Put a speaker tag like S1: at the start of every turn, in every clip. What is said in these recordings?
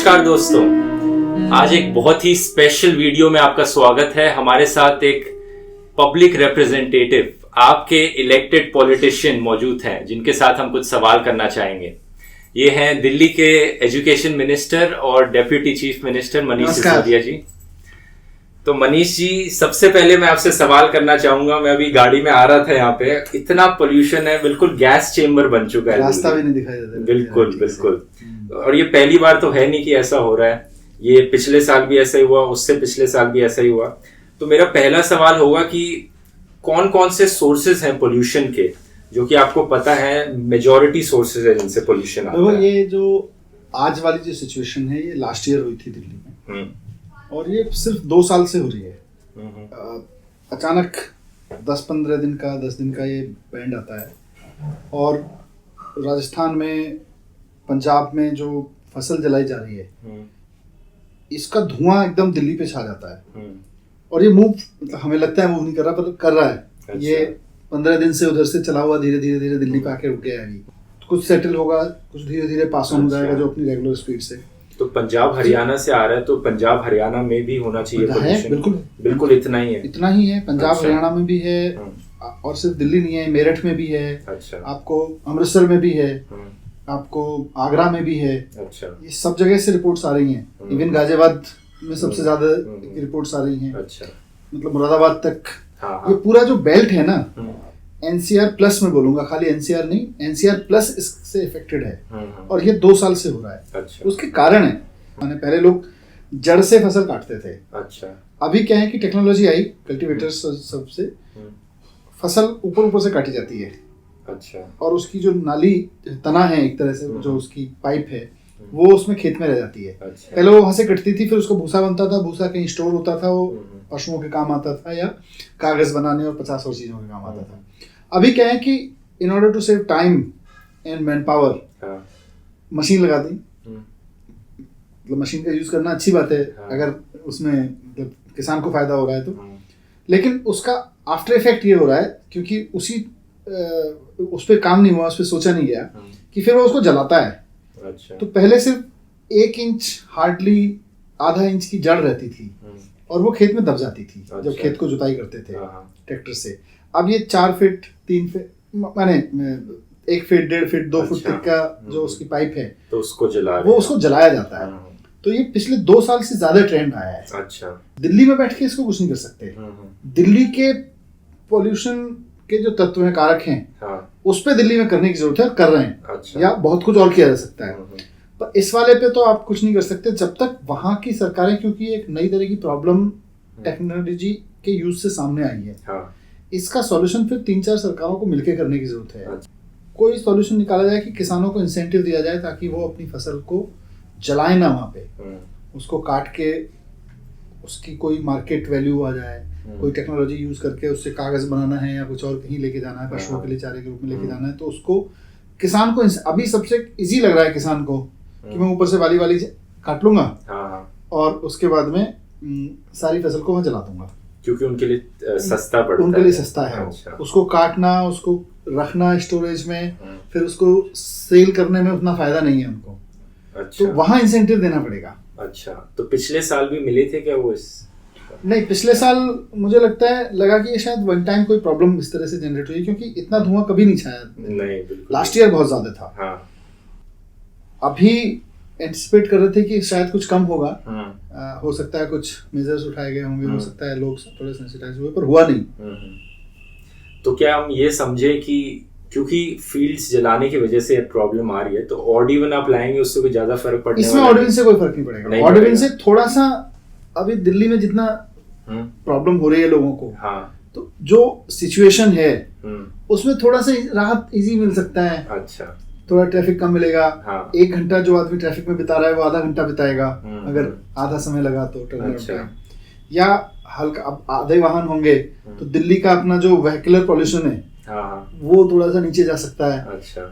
S1: नमस्कार दोस्तों, आज एक बहुत ही स्पेशल वीडियो में आपका स्वागत है। हमारे साथ एक पब्लिक रिप्रेजेंटेटिव, आपके इलेक्टेड पॉलिटिशियन मौजूद हैं जिनके साथ हम कुछ सवाल करना चाहेंगे। ये हैं दिल्ली के एजुकेशन मिनिस्टर और deputy chief minister Manish Sisodia ji. तो मनीष जी, सबसे पहले मैं आपसे सवाल करना चाहूंगा। मैं अभी गाड़ी में आ रहा था, यहाँ पे इतना पोल्यूशन है, बिल्कुल गैस चेम्बर बन चुका है,
S2: रास्ता भी नहीं दिखाई देता।
S1: बिल्कुल। और ये पहली बार तो है नहीं कि ऐसा हो रहा है, ये पिछले साल भी ऐसा ही हुआ, उससे पिछले साल भी ऐसा ही हुआ। तो मेरा पहला सवाल होगा कि कौन कौन से सोर्सेज हैं पोल्यूशन के, जो कि आपको पता है मेजॉरिटी सोर्सेज है जिनसे पोल्यूशन आता है।
S2: ये जो आज वाली जो सिचुएशन है, ये लास्ट ईयर हुई थी दिल्ली में, और ये सिर्फ 2 साल से हो रही है। अचानक 10-15 दिन का 10 दिन का ये बैंड आता है, और राजस्थान में, पंजाब में जो फसल जलाई जा रही है, इसका धुआं एकदम दिल्ली पे छा जाता है। और ये मूव, मतलब हमें लगता है मूव नहीं कर रहा, पर कर रहा है। अच्छा। ये 15 दिन से उधर से चला हुआ धीरे धीरे दिल्ली पे आके रुक गया है। कुछ सेटल होगा, कुछ धीरे धीरे पास ऑन हो जाएगा, जो अपनी रेगुलर स्पीड से।
S1: तो पंजाब हरियाणा से आ रहा है, तो पंजाब हरियाणा में भी होना चाहिए पोल्यूशन। बिल्कुल इतना ही है। पंजाब हरियाणा में भी है, और सिर्फ दिल्ली नहीं है, मेरठ में भी है। अच्छा। आपको अमृतसर में भी है, आपको आगरा में भी है। अच्छा। ये सब जगह से रिपोर्ट्स आ रही हैं। इवन गाजियाबाद में सबसे ज्यादा रिपोर्ट्स आ रही हैं। अच्छा। मतलब मुरादाबाद तक। ये पूरा जो बेल्ट है ना, एनसीआर प्लस में बोलूंगा, खाली एनसीआर नहीं, एनसीआर प्लस इससे इफेक्टेड है। और ये 2 साल से हो रहा है। अच्छा। उसके कारण है, माने पहले लोग जड़ से फसल काटते थे। अच्छा। अभी क्या है कि टेक्नोलॉजी आई, कल्टीवेटर्स सबसे फसल ऊपर से काटी जाती है। अच्छा। और उसकी जो नाली तना है, एक तरह से जो उसकी पाइप है, वो उसमें खेत में रह जाती है। अच्छा। पहले वो वहां से कटती थी, फिर उसको भूसा बनता था, भूसा कहीं स्टोर होता था, वो पशुओं के काम आता था, या कागज बनाने और 50 और चीजों के काम आता था। अभी क्या है कि in order to save time and manpower, machine लगा दी। मतलब मशीन का यूज करना अच्छी बात है, अगर उसमें किसान को फायदा हो रहा है तो। लेकिन उसका आफ्टर इफेक्ट ये हो रहा है, क्योंकि उस पर काम नहीं हुआ, उस पर सोचा नहीं गया कि फिर वो उसको जलाता है। अच्छा। तो पहले सिर्फ 1 इंच, हार्डली आधा इंच की जड़ रहती थी, और वो खेत में दब जाती थी। अच्छा। जब खेत को जुताई करते थे ट्रैक्टर से। अब ये 4 फीट 3 फीट, माने 1 फीट 1.5 फीट 2 फुट तक का जो उसकी पाइप है, तो उसको जलाया जाता है। तो ये पिछले 2 साल से ज्यादा ट्रेंड आया है। अच्छा। दिल्ली में बैठ के इसको कुछ नहीं कर सकते। दिल्ली के पॉल्यूशन के जो तत्व हैं, कारक हैं, उस पे दिल्ली में करने की जरूरत है, कर रहे हैं। अच्छा। या बहुत कुछ और किया जा सकता है, पर इस वाले पे तो आप कुछ नहीं कर सकते जब तक वहां की सरकारें, क्योंकि एक नई तरह की प्रॉब्लम टेक्नोलॉजी के यूज से सामने आई है। इसका सॉल्यूशन फिर 3-4 सरकारों को मिलकर करने की जरूरत है। अच्छा। कोई सॉल्यूशन निकाला जाए कि किसानों को इंसेंटिव दिया जाए, ताकि वो अपनी फसल को जलाए ना वहां पे, उसको काट के उसकी कोई मार्केट वैल्यू आ जाए, कोई टेक्नोलॉजी यूज करके उससे कागज बनाना है, या कुछ और कहीं लेके जाना है, पशुओं के लिए चारे के रूप में लेके जाना है, तो उसको किसान को अभी सबसे इजी लग रहा है किसान को कि मैं ऊपर से वाली काट लूंगा, और उसके बाद में सारी फसल को मैं जला दूंगा, क्योंकि उनके लिए सस्ता पड़ता है। उनके लिए सस्ता है। अच्छा। उसको काटना, उसको रखना स्टोरेज में, फिर उसको सेल करने में उतना फायदा नहीं है उनको। अच्छा। तो वहां इंसेंटिव देना पड़ेगा। अच्छा। तो पिछले साल भी मिले थे क्या वो? नहीं, पिछले साल मुझे लगा कि ये शायद वन टाइम कोई प्रॉब्लम इस तरह से जनरेट हुई, क्योंकि इतना धुआं कभी नहीं छाया। नहीं, बिल्कुल। लास्ट ईयर बहुत ज्यादा था। हाँ। अभी एंटिसिपेट कर रहे थे कि शायद कुछ कम होगा। हो सकता है कुछ मेजर्स उठाए गए होंगे, हो सकता है लोग थोड़े सेंसिटाइज हुए, पर हुआ नहीं। तो क्या हम ये समझे कि क्योंकि फील्ड्स जलाने की वजह से प्रॉब्लम आ रही है, तो ऑड इवन आप लाएंगे, उससे कोई ज्यादा फर्क पड़ने वाला? इसमें ऑड इवन से कोई फर्क नहीं पड़ेगा। ऑड इवन से थोड़ा सा, अभी दिल्ली में जितना प्रॉब्लम हो रही है लोगों को, तो जो सिचुएशन है उसमें थोड़ा सा राहत इजी मिल सकता है। अच्छा। थोड़ा ट्रैफिक कम मिलेगा। 1 घंटा जो आदमी ट्रैफिक में बिता रहा है, वो आधा घंटा बिताएगा, अगर आधा समय लगा तो टर्नआउट टाइम। या हल्का, अब आधे वाहन होंगे तो दिल्ली का अपना जो व्हीकलर पॉल्यूशन है, वो थोड़ा सा नीचे जा सकता है। अच्छा।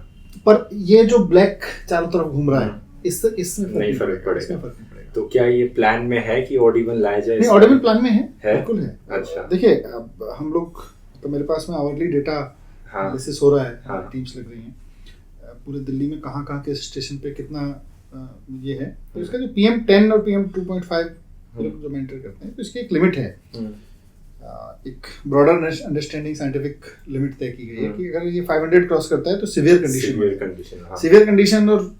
S1: पर ये जो ब्लैक चारों तरफ घूम रहा है, इसमें नहीं फर्क पड़ेगा। तो क्या ये प्लान में है कि ऑड इवन लाया जाए? नहीं, ऑड इवन प्लान में है, बिल्कुल है। अच्छा। देखिए, अब हम लोग तो, मेरे पास में आवरली डेटा एनालिसिस हो रहा है, टीम्स लग रही हैं पूरे दिल्ली में, कहाँ के स्टेशन पे कितना
S2: ये है। तो इसका जो PM10 और PM2.5 जो मेंटेन करते हैं, तो इसकी एक लिमिट है, एक ब्रॉडर अंडरस्टैंडिंग साइंटिफिक लिमिट तय की गई है कि अगर ये 500 क्रॉस करता है तो सीवियर कंडीशन और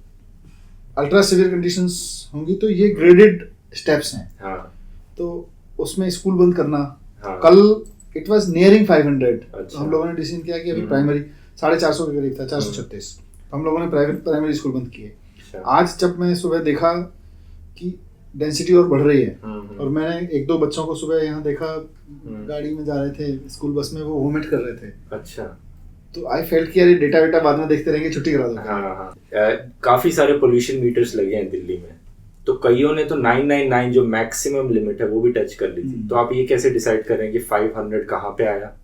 S2: अल्ट्रा सीवियर कंडीशंस होंगी, तो ये ग्रेडेड स्टेप्स हैं। तो उसमें स्कूल बंद करना, कल इट वाज नियरिंग 500, तो हम लोगों ने डिसीजन किया कि अभी प्राइमरी 450 के करीब था, 436, तो हम लोगों ने प्राइमरी स्कूल बंद किए। आज जब मैं सुबह देखा कि डेंसिटी और बढ़ रही है, और मैंने एक दो बच्चों को सुबह यहाँ देखा, गाड़ी में जा रहे थे स्कूल बस में, वो वोमिट कर रहे थे।
S1: अच्छा,
S2: तो आई फेल्ट कि यार डेटा वेटा बाद में देखते रहेंगे, छुट्टी करा दो।
S1: काफी सारे पोल्यूशन मीटर्स लगे हैं दिल्ली में, तो कईयों ने तो 999 जो मैक्सिमम लिमिट है वो भी टच कर ली थी। तो आप ये कैसे डिसाइड कर रहे हैं कि 500 कहाँ पे आया?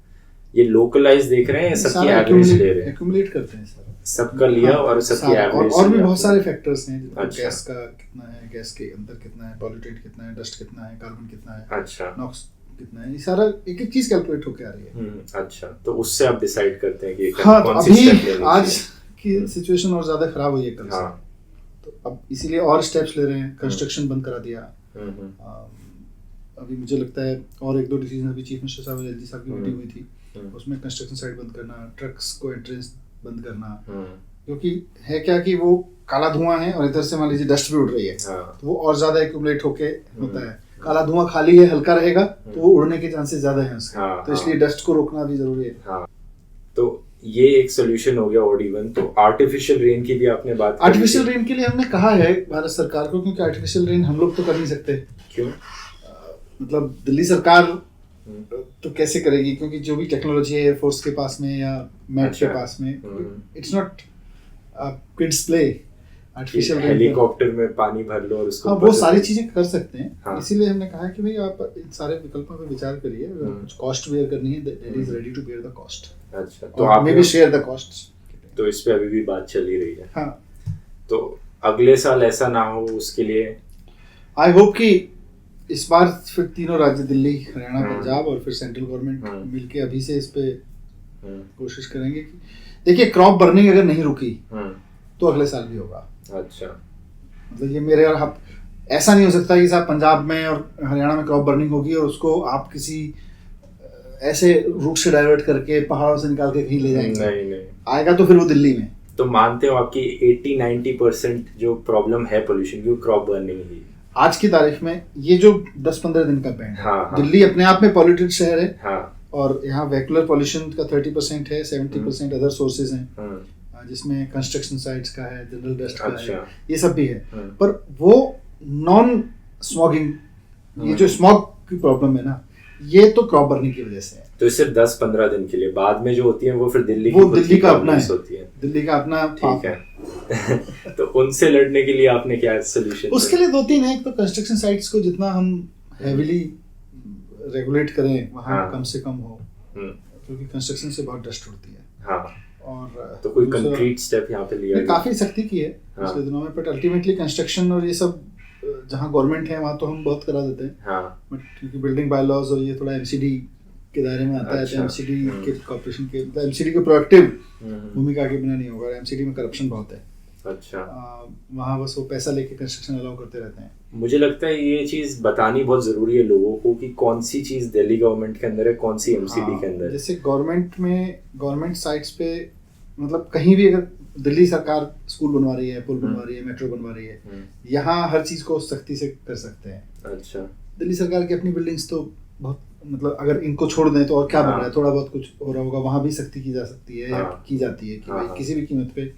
S1: ये लोकलाइज देख रहे हैं या सबकी एवरेज ले रहे हैं?
S2: एक्यूमुलेट करते हैं सर,
S1: सबका लिया और सबकी एवरेज।
S2: और भी बहुत सारे फैक्टर्स हैं, गैस का कितना है, गैस के अंदर कितना है, पॉल्यूटेंट कितना है, डस्ट कितना है, कार्बन कितना है,
S1: अच्छा,
S2: नॉक्स कितना है, ये सारा एक एक चीज कैलकुलेट होके आ रही है।
S1: अच्छा, तो उससे आप डिसाइड करते हैं कि
S2: हाँ, कौन सी स्टेप लेनी है। आज की सिचुएशन और ज्यादा खराब हुई है कल से, तो अब इसीलिए और स्टेप्स ले रहे हैं। कंस्ट्रक्शन बंद करा दिया। अभी मुझे लगता है और एक दो डिसीजन, अभी चीफ मिनिस्टर साहब एलजी साहब की मीटिंग हुई थी, उसमें कंस्ट्रक्शन साइट बंद करना, ट्रक्स को एंट्रेंस बंद करना, क्योंकि है क्या कि वो काला धुआं है और इधर से मान लीजिए डस्ट भी उड़ रही है, तो वो और ज्यादा एक्यूमुलेट होके होता है। काला धुआं खाली है, हल्का रहेगा, तो वो उड़ने के चांसेस ज्यादा हैं उसके, तो इसलिए डस्ट को रोकना भी जरूरी है।
S1: तो ये एक सोल्यूशन हो गया OD1। तो आर्टिफिशियल रेन की भी आपने बात की।
S2: आर्टिफिशियल रेन के लिए हमने कहा है भारत सरकार को, क्योंकि आर्टिफिशियल रेन हम लोग तो कर नहीं सकते।
S1: क्यों?
S2: मतलब दिल्ली सरकार तो कैसे करेगी, क्योंकि जो भी टेक्नोलॉजी है एयरफोर्स के पास में या मैट के पास में, it's not kids play. Artificial
S1: helicopter में पानी भर लो और उसको,
S2: हाँ, वो सारी चीजें कर सकते हैं। इसीलिए हमने कहा कि भाई आप इन सारे विकल्पों पे विचार करिए, कुछ कॉस्ट बेयर करनी है, that is ready to bear the cost.
S1: अच्छा, तो आप
S2: maybe share the costs.
S1: तो इस पे अभी भी बात चल ही रही है।
S2: हाँ,
S1: तो अगले साल ऐसा ना हो, उसके लिए
S2: आई होप कि इस बार फिर तीनों राज्य, दिल्ली, हरियाणा, पंजाब और फिर सेंट्रल गवर्नमेंट मिलके अभी से इस पे कोशिश करेंगे कि देखिए, क्रॉप बर्निंग अगर नहीं रुकी तो अगले साल भी होगा।
S1: अच्छा,
S2: मतलब ये मेरे और ऐसा नहीं हो सकता कि साहब पंजाब में और हरियाणा में क्रॉप बर्निंग होगी और उसको आप किसी ऐसे रूट से डाइवर्ट करके पहाड़ों से निकाल के कहीं ले जाएंगे।
S1: नहीं
S2: आएगा तो फिर वो दिल्ली में।
S1: तो मानते हो आपकी 80-90% जो प्रॉब्लम है पोल्यूशन की, क्रॉप बर्निंग ही
S2: आज की तारीख में? ये जो 10-15 दिन का बैंड है, दिल्ली अपने आप में पॉल्यूटेड शहर है, और यहाँ वेहिकुलर पॉल्यूशन का 30% है, 70% अदर सोर्सेज हैं, जिसमें कंस्ट्रक्शन साइट्स का है, जनरल डस्ट का है, ये सब भी है। पर वो नॉन स्मॉगिंग, ये जो स्मॉग की प्रॉब्लम है ना, ये तो क्रॉप बर्निंग की वजह से है।
S1: तो सिर्फ 10-15 दिन के लिए, बाद में जो होती है वो फिर दिल्ली
S2: का अपना होती है, दिल्ली का अपना।
S1: ठीक है। तो उनसे लड़ने के लिए आपने क्या सोल्यूशन?
S2: उसके लिए 2-3 है। एक तो कंस्ट्रक्शन साइट्स को जितना हम हेविली रेगुलेट करें वहाँ कम से कम हो, क्योंकि कंस्ट्रक्शन से बहुत डस्ट उड़ती है। और
S1: तो कोई कंक्रीट स्टेप यहाँ पे लिया?
S2: काफी सख्ती की है पिछले दिनों में, बट अल्टीमेटली कंस्ट्रक्शन और ये सब जहाँ गवर्नमेंट है वहाँ तो हम बहुत करा देते हैं, बट क्योंकि बिल्डिंग बाय लॉज और ये थोड़ा MCD के दायरे में आता है, तो MCD के कॉर्पोरेशन के, MCD के प्रोएक्टिव भूमिका के बिना नहीं होगा। MCD में करप्शन बहुत है।
S1: अच्छा,
S2: वहाँ बस वो पैसा लेके कंस्ट्रक्शन अलाउ करते रहते हैं।
S1: मुझे लगता है ये चीज बतानी बहुत जरूरी है लोगों को कि कौन सी चीज दिल्ली गवर्नमेंट के अंदर है, कौन सी MCD के अंदर है।
S2: जैसे गवर्नमेंट साइट्स पे, मतलब कहीं भी अगर दिल्ली सरकार स्कूल बनवा रही है, पुल बनवा रही है, मेट्रो बनवा रही है, यहाँ हर चीज को सख्ती से कर सकते हैं।
S1: अच्छा,
S2: दिल्ली सरकार की अपनी बिल्डिंग्स तो बहुत, मतलब अगर इनको छोड़ दें तो और क्या बन रहा है, थोड़ा बहुत कुछ हो रहा होगा, वहाँ भी सख्ती की जा सकती है या की जाती है कि भाई किसी भी कीमत पे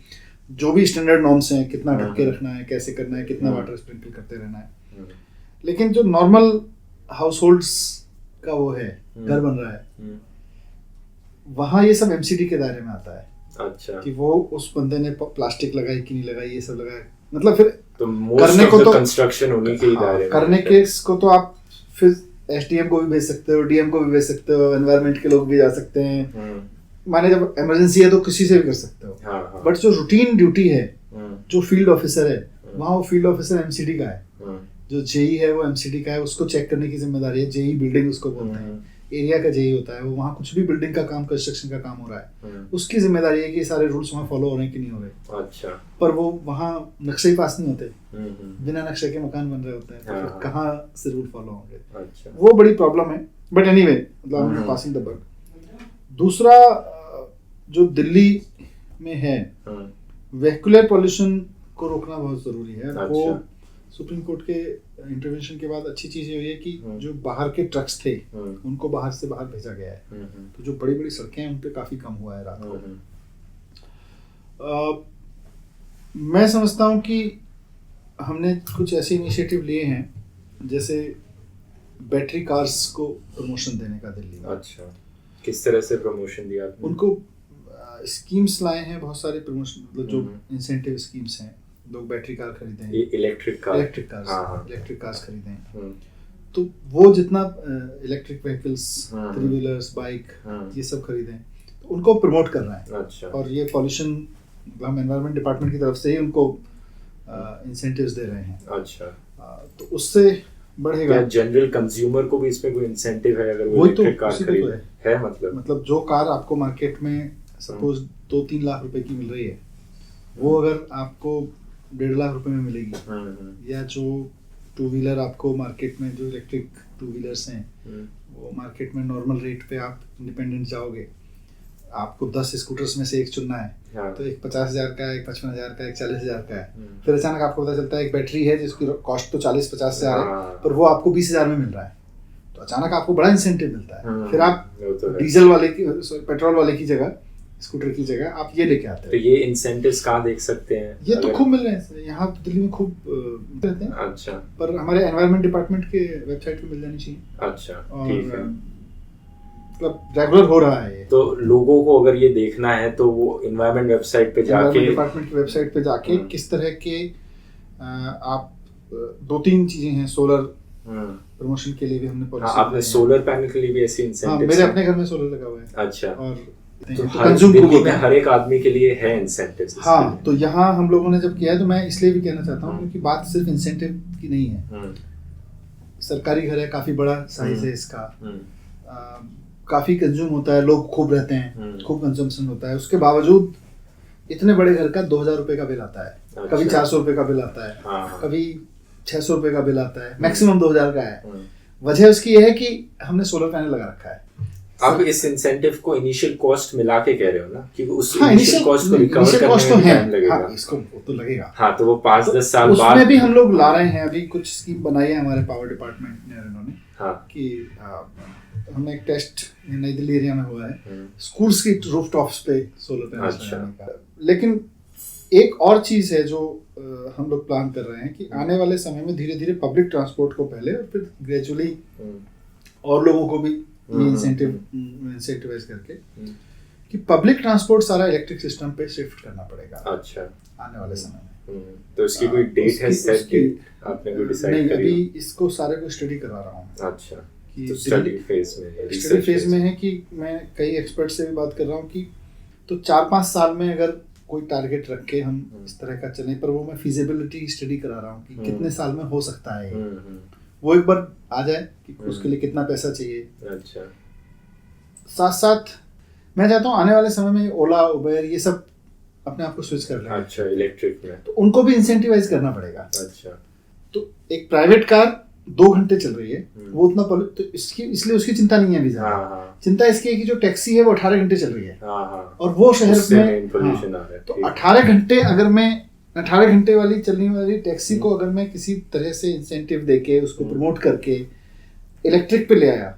S2: जो भी स्टैंडर्ड नॉर्म्स हैं, कितना ढक के रखना है, कैसे करना है, कितना वाटर स्प्रिंकल करते रहना है। लेकिन जो नॉर्मल हाउस होल्ड्स का वो है, घर बन रहा है, वहाँ ये सब MCD के दायरे में आता है।
S1: अच्छा, कि
S2: वो उस बंदे ने प्लास्टिक लगाई कि नहीं लगाई, ये सब लगाया, मतलब फिर
S1: तो करने को तो कंस्ट्रक्शन होने के ही दायरे में
S2: करने के को तो आप फिर SDM को भी भेज सकते हो, DM को भी भेज सकते हो, एनवायरनमेंट के लोग भी जा सकते हैं। माने जब इमरजेंसी है तो किसी से भी कर सकते हो। बट जो रूटीन ड्यूटी है, जो फील्ड ऑफिसर है, वहाँ वो फील्ड ऑफिसर MCD का है, जो JE है वो MCD का है, उसको चेक करने की जिम्मेदारी है। JE बिल्डिंग उसको बोलते हैं। एरिया का जेई होता है, वो वहाँ कुछ भी बिल्डिंग का काम, कंस्ट्रक्शन का काम हो रहा है, उसकी जिम्मेदारी है कि सारे रूल्स वहाँ फॉलो हो रहे हैं कि नहीं हो रहे।
S1: अच्छा।
S2: पर वो वहाँ नक्शे ही पास नहीं होते, बिना नक्शे के मकान बन रहे होते हैं, तो फिर कहाँ से रूल फॉलो होंगे। अच्छा। वो बड़ी प्रॉब्लम है, but anyway passing the bug. दूसरा जो दिल्ली में है, वेहिकुलर पॉल्यूशन को रोकना बहुत जरूरी है। अच्छा। वो सुप्रीम कोर्ट के इंटरवेंशन के बाद अच्छी चीज ये हुई है कि जो बाहर के ट्रक्स थे उनको बाहर से बाहर भेजा गया है, तो जो बड़ी बड़ी सड़कें हैं उन पे काफी कम हुआ है रात को। मैं समझता हूँ कि हमने कुछ ऐसे इनिशिएटिव लिए हैं, जैसे बैटरी कार्स को प्रमोशन देने का दिल्ली में।
S1: अच्छा, किस तरह से प्रमोशन दिया आपने?
S2: उनको स्कीम्स लाए हैं बहुत सारे प्रमोशन, मतलब जो इंसेंटिव स्कीम्स हैं, लोग बैटरी कार खरीदें,
S1: इलेक्ट्रिक
S2: कार्स खरीदें, तो वो जितना electric vehicles, three wheelers, bike, ये सब खरीदें, तो उनको प्रमोट कर रहा है। अच्छा। और ये पॉल्यूशन हम एनवायरनमेंट डिपार्टमेंट की तरफ से ही उनको इंसेंटिव्स दे रहे हैं। अच्छा। तो उससे बढ़ेगा।
S1: क्या जनरल कंज्यूमर को भी इसमें कोई इंसेंटिव है अगर वो इलेक्ट्रिक कार खरीदे? है
S2: मतलब जो कार आपको मार्केट में सपोज 2-3 लाख रुपए की मिल रही है, वो अगर आपको 1.5 लाख रुपए में मिलेगी, या जो टू व्हीलर आपको मार्केट में, जो इलेक्ट्रिक टू व्हीलर्स हैं, वो मार्केट में नॉर्मल रेट पे आप इंडिपेंडेंट जाओगे, आपको 10 स्कूटर्स में से एक चुनना है, तो एक 50,000 का है, एक 55,000 का है, एक 40,000 का है। फिर अचानक आपको पता चलता है एक बैटरी है जिसकी कॉस्ट तो 40-50 हजार है, पर वो आपको 20,000 में मिल रहा है, तो अचानक आपको बड़ा इंसेंटिव मिलता है। फिर आप डीजल वाले की, पेट्रोल वाले की जगह, स्कूटर की जगह आप ये लेके आते हैं।
S1: तो ये इंसेंटिव्स कहाँ देख सकते हैं?
S2: ये तो खूब मिल रहे हैं यहाँ दिल्ली में, खूब रहते हैं। अच्छा। पर हमारे एनवायरनमेंट डिपार्टमेंट के वेबसाइट पे मिल जानी चाहिए। अच्छा, ठीक है। मतलब रेगुलर हो रहा है ये।
S1: तो लोगों को अगर ये देखना है तो वो एनवायरनमेंट वेबसाइट पे जाके,
S2: डिपार्टमेंट की वेबसाइट पे जाके किस तरह के आप 2-3 चीजें हैं। सोलर प्रमोशन के लिए भी हमने पॉलिसी,
S1: आपने सोलर पैनल के लिए भी ऐसी इंसेंटिव?
S2: मेरे अपने घर में सोलर लगा हुआ है।
S1: अच्छा। और
S2: तो दिल्ली
S1: में हर एक आदमी के लिए है इंसेंटिव।
S2: हाँ, तो यहाँ हम लोगों ने जब किया है, तो मैं इसलिए भी कहना चाहता हूँ क्योंकि बात सिर्फ इंसेंटिव की नहीं है। सरकारी घर है, काफी बड़ा साइज है इसका, काफी कंज्यूम होता है, लोग खूब रहते हैं, खूब कंजम्पशन होता है, उसके बावजूद इतने बड़े घर का 2,000 रुपए का बिल आता है। अच्छा। कभी 400 रुपए का बिल आता है। हाँ। कभी 600 रुपए का बिल आता है, मैक्सिमम 2,000 का है। वजह उसकी यह है कि हमने सोलर पैनल लगा रखा है।
S1: आप इस इंसेंटिव को इनिशियल कॉस्ट मिला के कह रहे हो ना, क्योंकि उस इनिशियल कॉस्ट को रिकवर करने में टाइम लगेगा।
S2: हाँ, इसको तो लगेगा।
S1: हाँ, तो वो 5-10 साल बाद
S2: उसमें भी हम लोग ला रहे हैं। अभी कुछ स्कीम बनाई है हमारे पावर डिपार्टमेंट ने, इन्होंने। हाँ। कि हमने एक टेस्ट नई दिल्ली एरिया में हुआ है, स्कूल्स की रूफटॉप्स पे सोलर पैनल्स लगाने का। लेकिन एक और चीज है जो हम लोग प्लान कर रहे हैं कि आने वाले समय में धीरे धीरे पब्लिक ट्रांसपोर्ट को पहले और फिर ग्रेजुअली और लोगों को भी इंसेंटिवाइज करके कि पब्लिक ट्रांसपोर्ट सारा इलेक्ट्रिक सिस्टम पे शिफ्ट करना पड़ेगा। अच्छा। आने वाले समय में।
S1: तो इसकी कोई डेट है सेट? डेट आपने कोई डिसाइड करी?
S2: नहीं, अभी इसको सारे को स्टडी करवा रहा हूँ।
S1: अच्छा। तो स्टडी
S2: फेज में है कि मैं कई एक्सपर्ट से भी बात कर रहा हूँ कि तो 4-5 साल में अगर कोई टारगेट रख के हम इस तरह का चलें, पर वो मैं फिजिबिलिटी स्टडी करा रहा हूँ कि कितने साल में हो सकता है, वो एक बार आ जाए कि उसके लिए कितना पैसा चाहिए। अच्छा। साथ साथ मैं चाहता हूँ आने वाले समय में ओला, उबेर, ये सब अपने आप को स्विच कर लें।
S1: अच्छा, इलेक्ट्रिक में तो
S2: उनको भी इंसेंटिवाइज करना पड़ेगा।
S1: अच्छा। तो
S2: एक प्राइवेट कार 2 घंटे चल रही है, वो उतना तो इसलिए उसकी चिंता नहीं है अभी ज्यादा। हाँ। चिंता इसकी है कि जो टैक्सी है वो 18 घंटे चल रही है। हाँ। और वो शहर में तो 18 घंटे, अगर मैं 18 घंटे वाली चलने वाली टैक्सी को अगर मैं किसी तरह से इंसेंटिव देके उसको प्रमोट करके इलेक्ट्रिक पे ले आया,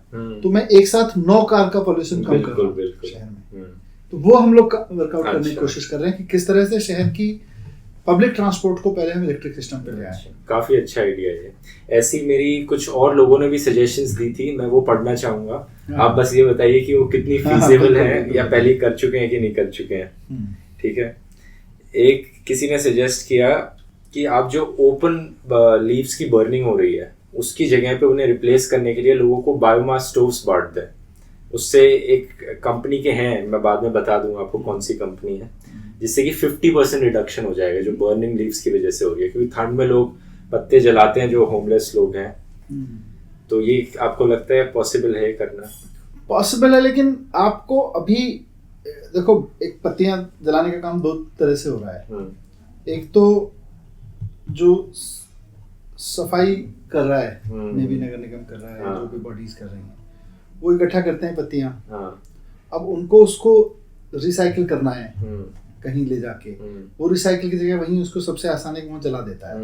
S2: तो मैं एक साथ 9 कार का पॉल्यूशन कम कर रहा हूँ शहर में। तो वो हम लोग वर्कआउट करने की कोशिश कर रहे हैं कि किस तरह से शहर की पब्लिक ट्रांसपोर्ट को पहले हम इलेक्ट्रिक सिस्टम पे ले आए।
S1: काफी अच्छा आइडिया है। ऐसी मेरी कुछ और लोगों ने भी सजेशंस दी थी, मैं वो पढ़ना चाहूंगा। आप बस ये बताइए कि वो कितनी फीजिबल है, या पहले कर चुके हैं कि नहीं कर चुके हैं। ठीक है। एक किसी ने सजेस्ट किया कि आप जो ओपन लीव्स की बर्निंग हो रही है उसकी जगह पे उन्हें रिप्लेस करने के लिए लोगों को बायोमास स्टोव्स बांट दें। उससे एक कंपनी के हैं, मैं बाद में बता दूंगा आपको कौन सी कंपनी है, जिससे कि 50% रिडक्शन हो जाएगा जो बर्निंग लीव्स की वजह से हो रही है। क्योंकि ठंड में लोग पत्ते जलाते हैं जो होमलेस लोग हैं। तो ये आपको लगता है पॉसिबल है करना?
S2: पॉसिबल है, लेकिन आपको अभी देखो एक पत्तियां जलाने का काम 2 तरह से हो रहा है। एक तो जो सफाई कर रहा है, नेवी नगर निगम कर रहा है, जो भी बॉडीज कर रही हैं वो इकट्ठा करते हैं पत्तियां। अब उनको उसको रिसाइकिल करना है कहीं ले जाके, वो रिसाइकिल की जगह वहीं उसको सबसे आसान है कि वो जला देता है।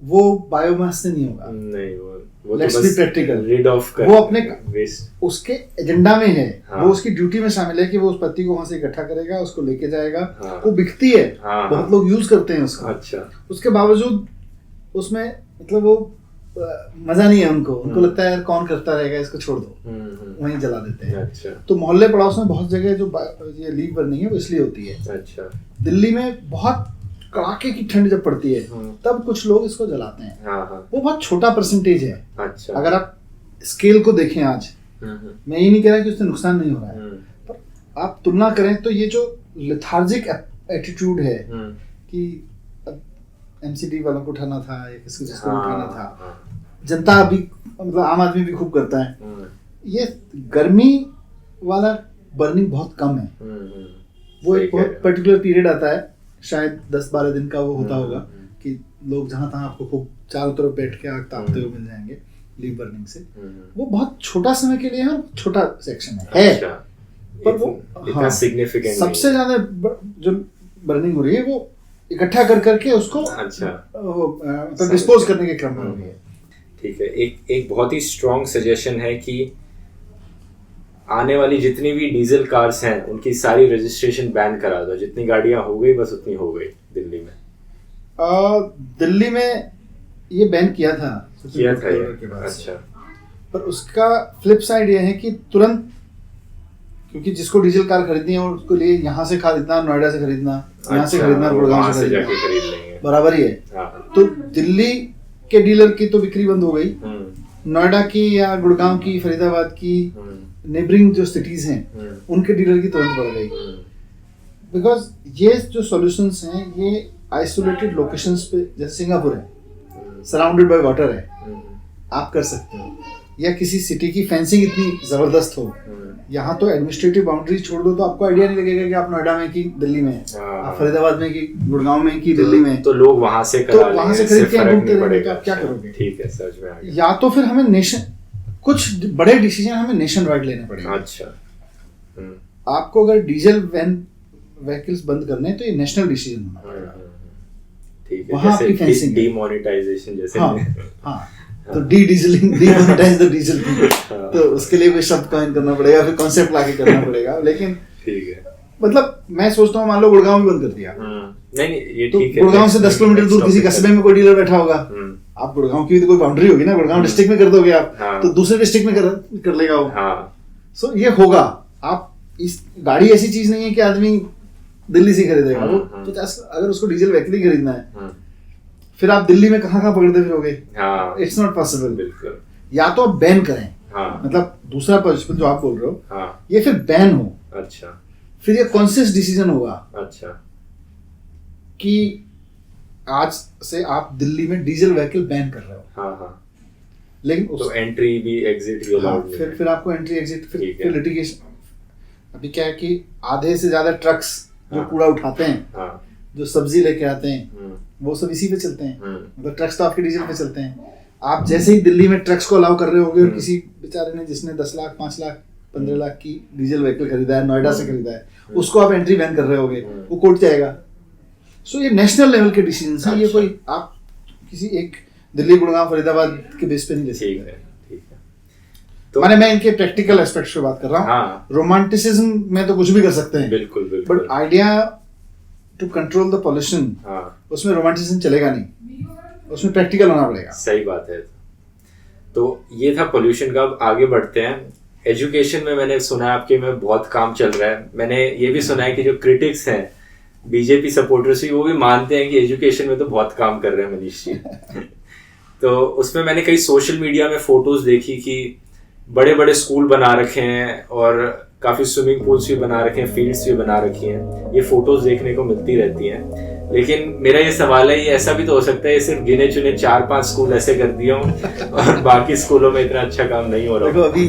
S2: वो बायोमास से नहीं होगा, नहीं वो let's be practical, read of वो अपने उसके एजेंडा में है। वो उसकी ड्यूटी में शामिल है कि वो उस पत्ती को वहां से इकट्ठा करेगा, उसको लेके जाएगा। वो बिकती है, बहुत लोग यूज करते हैं उसको। अच्छा। उसके बावजूद उसमें मतलब वो मजा नहीं है उनको लगता है यार कौन करता रहेगा, इसको छोड़ दो, वहीं जला देते हैं। अच्छा। तो मोहल्ले पड़ोस में बहुत जगह जो ये लीव बर्निंग है वो इसलिए होती है। अच्छा। दिल्ली में बहुत कड़ाके की ठंड जब पड़ती है तब कुछ लोग इसको जलाते हैं। वो बहुत छोटा परसेंटेज है। अच्छा। अगर आप स्केल को देखें आज, मैं ये नहीं कह रहा कि उससे नुकसान नहीं हो रहा है, पर आप तुलना करें तो ये जो लेथार्जिक एटीट्यूड है कि एमसीडी वालों को उठाना था या किसी को उठाना था, जनता अभी मतलब आम आदमी भी खूब करता है, ये गर्मी वाला बर्निंग बहुत कम है। वो एक बहुत पर्टिकुलर पीरियड आता है, शायद 10-12 दिन का वो होता होगा कि लोग जहां तहां आपको खूब चारों तरफ बैठ के आग तापते हुए मिल जाएंगे लीव बर्निंग से। वो बहुत छोटा समय के लिए है, छोटा सेक्शन है। अच्छा। पर वो इतना सिग्निफिकेंट सबसे ज्यादा जो बर्निंग हो रही है वो इकट्ठा कर करके उसको तो डिस्पोज करने के क्रम में हो रही है।
S1: ठीक है। एक बहुत ही स्ट्रॉन्ग सजेशन है कि आने वाली जितनी भी डीजल कार्स हैं उनकी सारी रजिस्ट्रेशन बैन करा दो। जितनी गाड़ियां हो गई बस उतनी हो गई दिल्ली में।
S2: दिल्ली में ये बैन किया था के बाद। अच्छा। पर उसका फ्लिप साइड ये है कि तुरंत, क्योंकि जिसको डीजल कार खरीदनी है उसको लिए यहाँ से खरीदना, नोएडा से खरीदना, यहाँ से खरीदना, गुड़गांव से जाके खरीद लेंगे, बराबर ही है। तो दिल्ली के डीलर की तो बिक्री बंद हो गई, नोएडा की या गुड़गांव की, फरीदाबाद की नेबरिंग जो सिटीज हैं उनके डीलर की तुरंत बढ़ गई। बिकॉज ये जो सॉल्यूशंस हैं ये आइसोलेटेड लोकेशंस पे, जैसे सिंगापुर है, सराउंडेड बाय वाटर है, आप कर सकते हो। या किसी सिटी की फेंसिंग इतनी जबरदस्त हो, यहाँ तो एडमिनिस्ट्रेटिव बाउंड्री छोड़ दो तो आपको आइडिया नहीं लगेगा कि आप नोएडा में की दिल्ली में, आप फरीदाबाद में की गुड़गांव में की दिल्ली में,
S1: तो लोग वहां से
S2: खरीद के घूमते रहेंगे तो आप क्या करोगे। ठीक है, समझ में आ गया। या तो फिर हमें कुछ बड़े डिसीजन हमें नेशन वाइड लेने पड़ेंगे। अच्छा। आपको अगर डीजल व्हीकल्स बंद करने हैं तो ये नेशनल डिसीजन होना पड़ेगा। ठीक है, वहाँ आपकी फेंसिंग, डीमोनेटाइजेशन जैसे। हाँ, तो डीमोनेटाइज द डीजल, तो उसके लिए कोई शब्द कॉइन करना पड़ेगा, फिर कॉन्सेप्ट लाके करना पड़ेगा। लेकिन ठीक है, मतलब मैं सोचता हूँ मान लो गुड़गांव भी बंद कर दिया, नहीं ये ठीक है, गुड़गांव से 10 किलोमीटर दूर किसी कस्बे में कोई डीलर बैठा होगा, आप गुड़गांव की भी तो कोई बाउंड्री होगी ना, गुड़गांव डिस्ट्रिक्ट में कर दोगे आप, तो दूसरे डिस्ट्रिक्ट में कर लेगा वो। सो ये होगा। आप इस गाड़ी ऐसी चीज नहीं है कि आदमी दिल्ली से खरीदेगा, वो 50, अगर उसको डीजल व्हीकल ही खरीदना है फिर आप दिल्ली में कहाँ पकड़ते फिरोगे। It's not possible. बिल्कुल। या तो आप बैन करें, मतलब दूसरा प्रिंसिपल जो आप बोल रहे हो, ये फिर बैन हो। अच्छा। फिर ये कॉन्शियस डिसीजन होगा। अच्छा। कि आज से आप दिल्ली में डीजल व्हीकल बैन कर रहे हो। लेकिन तो एंट्री भी एग्जिट भी अलाउड नहीं है। फिर आपको एंट्री एग्जिट, फिर लिटिगेशन। अभी क्या है कि आधे से ज्यादा ट्रक्स जो कूड़ा उठाते हैं, जो सब्जी लेके आते हैं, वो सब इसी पे चलते हैं। मतलब ट्रक्स तो आपके डीजल पे चलते हैं। आप जैसे ही दिल्ली में ट्रक्स को अलाउ कर रहे होगे और किसी बेचारे ने जिसने 10 लाख 5 लाख 15 लाख की डीजल व्हीकल खरीदा है, नोएडा से खरीदा है, उसको आप एंट्री बैन कर रहे होगे, वो कोर्ट जाएगा। सो ये नेशनल लेवल के डिसीजन है। ये कोई आप किसी एक दिल्ली, गुड़गांव, फरीदाबाद के बेस पे नहीं ले सकते। तो माने मैं इनके प्रैक्टिकल एस्पेक्ट्स पे बात कर रहा हूँ। रोमांटिसिज्म में तो कुछ भी कर सकते हैं, बिल्कुल बिल्कुल, but idea to control the pollution, उसमें रोमांटिसिज्म चलेगा नहीं, उसमें प्रैक्टिकल होना पड़ेगा। सही बात है। तो ये था पॉल्यूशन का। अब आगे बढ़ते हैं। एजुकेशन में मैंने सुना है आपके में बहुत काम चल रहा है। मैंने ये भी सुना है कि जो क्रिटिक्स हैं, बीजेपी सपोर्टर्स भी, वो भी मानते हैं कि एजुकेशन में तो बहुत काम कर रहे हैं मनीष जी। तो उसमें मैंने कई सोशल मीडिया में फोटोज देखी कि बड़े बड़े स्कूल बना रखे हैं और काफी स्विमिंग पूल्स भी बना रखे हैं, फील्ड्स भी बना रखी हैं। ये फोटोज देखने को मिलती रहती हैं। लेकिन मेरा ये सवाल है, ये ऐसा भी तो हो सकता है ये सिर्फ गिने चुने 4-5 स्कूल ऐसे कर दिए हों और बाकी स्कूलों में इतना अच्छा काम नहीं हो रहा। देखो अभी